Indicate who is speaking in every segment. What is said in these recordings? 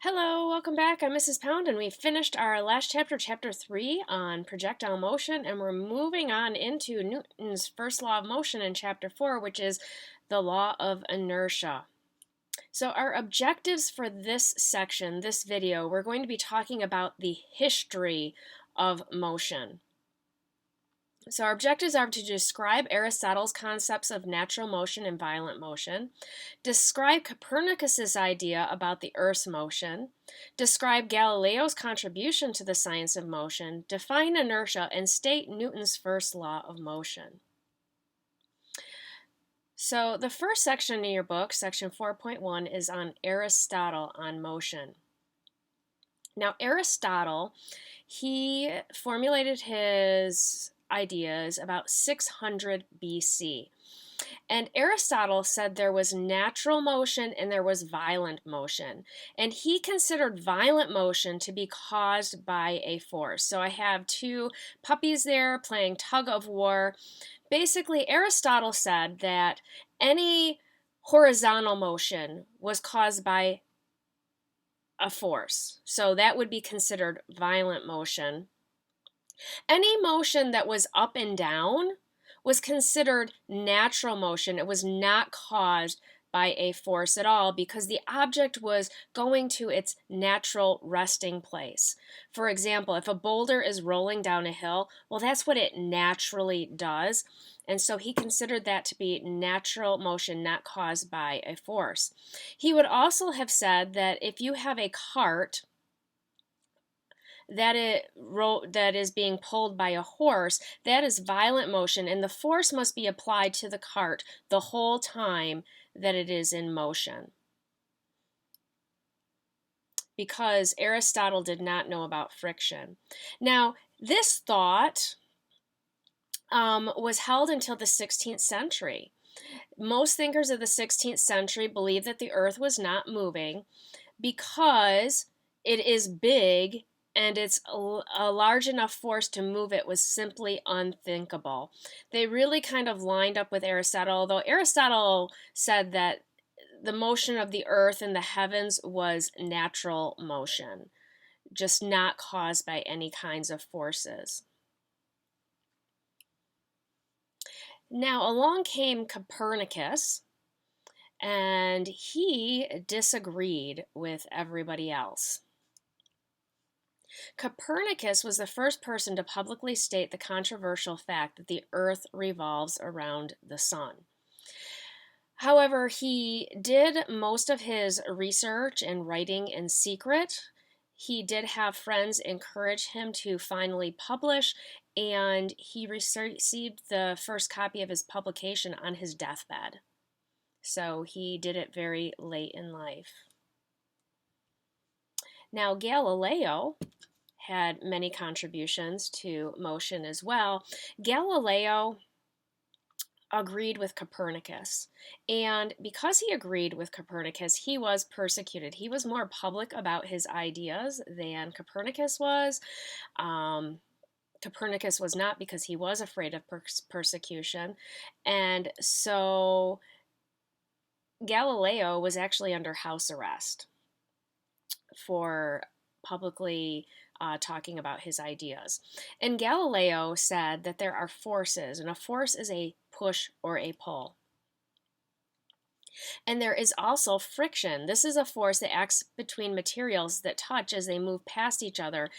Speaker 1: Hello, welcome back. I'm Mrs. Pound, and we finished our last chapter, chapter 3, on projectile motion, and we're moving on into Newton's first law of motion in chapter 4, which is the law of inertia. So, our objectives for this section, this video, we're going to be talking about the history of motion. So our objectives are to describe Aristotle's concepts of natural motion and violent motion, describe Copernicus's idea about the Earth's motion, describe Galileo's contribution to the science of motion, define inertia, and state Newton's first law of motion. So the first section in your book, section 4.1, is on Aristotle on motion. Now Aristotle, he formulated his ideas about 600 BC. And Aristotle said there was natural motion and there was violent motion. And he considered violent motion to be caused by a force. So I have two puppies there playing tug of war. Basically, Aristotle said that any horizontal motion was caused by a force. So that would be considered violent motion. Any motion that was up and down was considered natural motion. It was not caused by a force at all because the object was going to its natural resting place. For example, if a boulder is rolling down a hill, well, that's what it naturally does. And so he considered that to be natural motion, not caused by a force. He would also have said that if you have a cart that is being pulled by a horse, that is violent motion, and the force must be applied to the cart the whole time that it is in motion. Because Aristotle did not know about friction. Now, this thought was held until the 16th century. Most thinkers of the 16th century believed that the earth was not moving because it is big and it's a large enough force to move it was simply unthinkable. They really kind of lined up with Aristotle, although Aristotle said that the motion of the earth and the heavens was natural motion, just not caused by any kinds of forces. Now, along came Copernicus, and he disagreed with everybody else. Copernicus was the first person to publicly state the controversial fact that the earth revolves around the sun. However, he did most of his research and writing in secret. He did have friends encourage him to finally publish, and he received the first copy of his publication on his deathbed. So he did it very late in life. Now, Galileo had many contributions to motion as well. Galileo agreed with Copernicus, and because he agreed with Copernicus, he was persecuted. He was more public about his ideas than Copernicus was. Copernicus was not, because he was afraid of persecution, and so Galileo was actually under house arrest for publicly talking about his ideas. And Galileo said that there are forces, and a force is a push or a pull. And there is also friction. This is a force that acts between materials that touch as they move past each other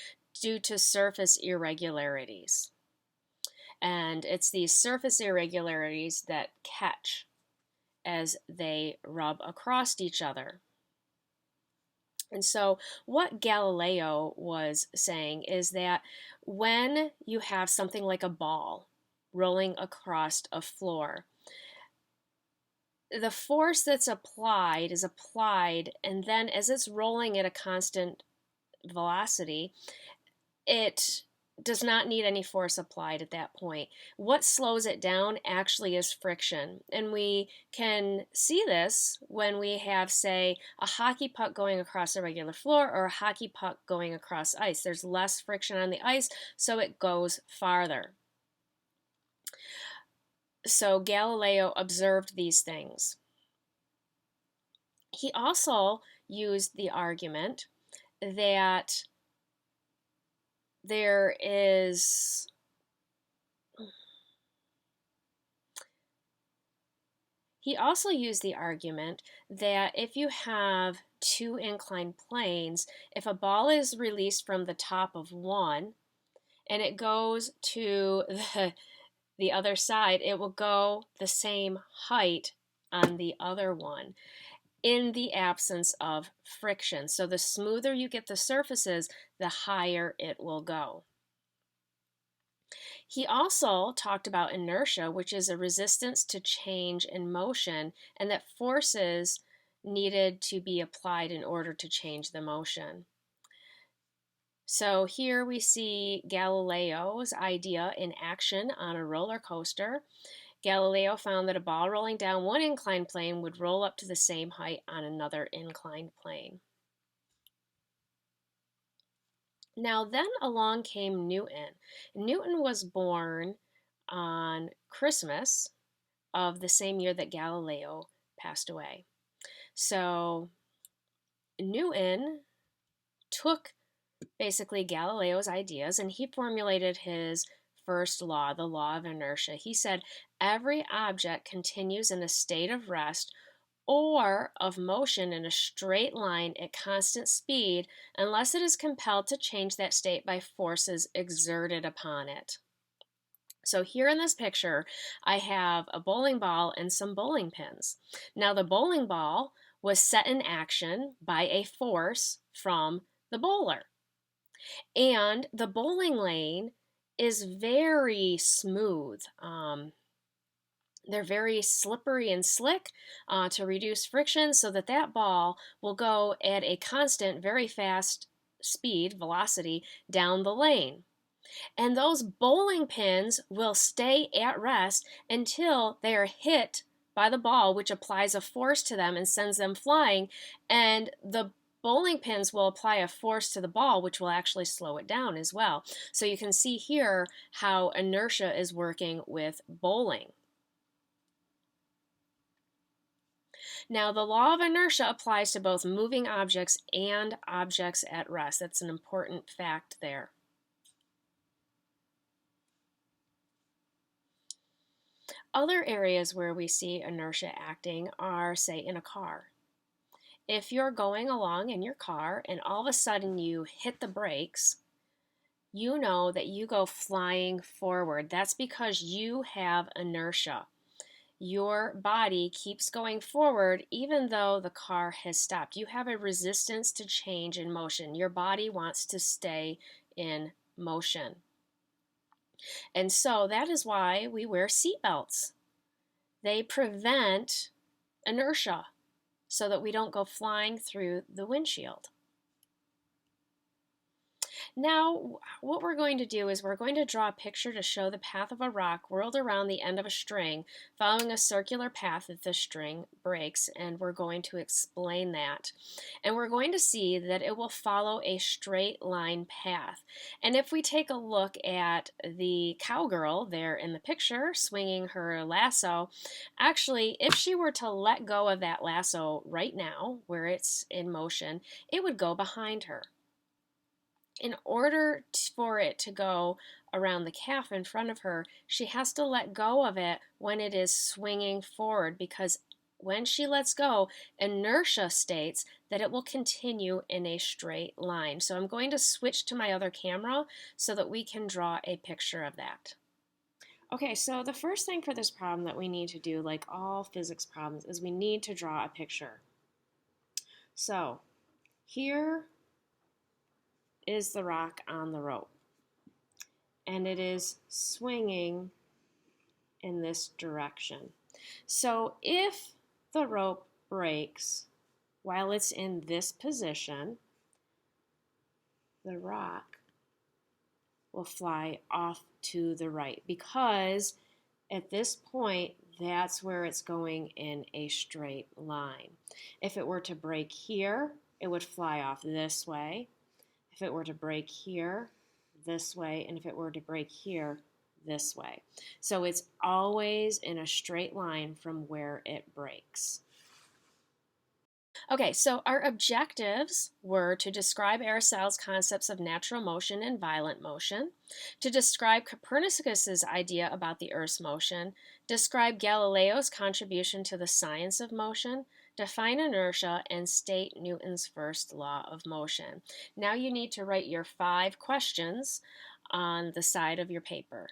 Speaker 1: due to surface irregularities. And it's these surface irregularities that catch as they rub across each other. And so what Galileo was saying is that when you have something like a ball rolling across a floor, the force that's applied is applied, and then as it's rolling at a constant velocity, it does not need any force applied at that point. What slows it down actually is friction. And we can see this when we have, say, a hockey puck going across a regular floor or a hockey puck going across ice. There's less friction on the ice, so it goes farther. So Galileo observed these things. He also used the argument that there is he also used the argument that if you have two inclined planes, if a ball is released from the top of one and it goes to the other side, it will go the same height on the other one in the absence of friction. So the smoother you get the surfaces, the higher it will go. He also talked about inertia, which is a resistance to change in motion, and that forces needed to be applied in order to change the motion. So here we see Galileo's idea in action on a roller coaster. Galileo found that a ball rolling down one inclined plane would roll up to the same height on another inclined plane. Now, then along came Newton. Newton was born on Christmas of the same year that Galileo passed away. So, Newton took basically Galileo's ideas and he formulated his first law, the law of inertia. He said, every object continues in a state of rest or of motion in a straight line at constant speed unless it is compelled to change that state by forces exerted upon it. So here in this picture, I have a bowling ball and some bowling pins. Now the bowling ball was set in action by a force from the bowler. And the bowling lane is very smooth. They're very slippery and slick to reduce friction so that that ball will go at a constant, very fast speed, velocity, down the lane. And those bowling pins will stay at rest until they are hit by the ball, which applies a force to them and sends them flying. And the bowling pins will apply a force to the ball, which will actually slow it down as well. So you can see here how inertia is working with bowling. Now, the law of inertia applies to both moving objects and objects at rest. That's an important fact there. Other areas where we see inertia acting are, say, in a car. If you're going along in your car and all of a sudden you hit the brakes, you know that you go flying forward. That's because you have inertia. Your body keeps going forward even though the car has stopped. You have a resistance to change in motion. Your body wants to stay in motion. And so that is why we wear seatbelts. They prevent inertia so that we don't go flying through the windshield. Now, what we're going to do is we're going to draw a picture to show the path of a rock whirled around the end of a string, following a circular path that the string breaks, and we're going to explain that. And we're going to see that it will follow a straight line path. And if we take a look at the cowgirl there in the picture, swinging her lasso, actually, if she were to let go of that lasso right now, where it's in motion, it would go behind her. In order for it to go around the calf in front of her, she has to let go of it when it is swinging forward, because when she lets go, inertia states that it will continue in a straight line. So I'm going to switch to my other camera so that we can draw a picture of that. Okay, so the first thing for this problem that we need to do, like all physics problems, is we need to draw a picture. So here is the rock on the rope, and it is swinging in this direction. So if the rope breaks while it's in this position, the rock will fly off to the right, because at this point that's where it's going in a straight line. If it were to break here, it would fly off this way. If it were to break here, this way, and if it were to break here, this way. So it's always in a straight line from where it breaks. Okay, so our objectives were to describe Aristotle's concepts of natural motion and violent motion, to describe Copernicus's idea about the Earth's motion, describe Galileo's contribution to the science of motion, define inertia, and state Newton's first law of motion. Now you need to write your 5 questions on the side of your paper.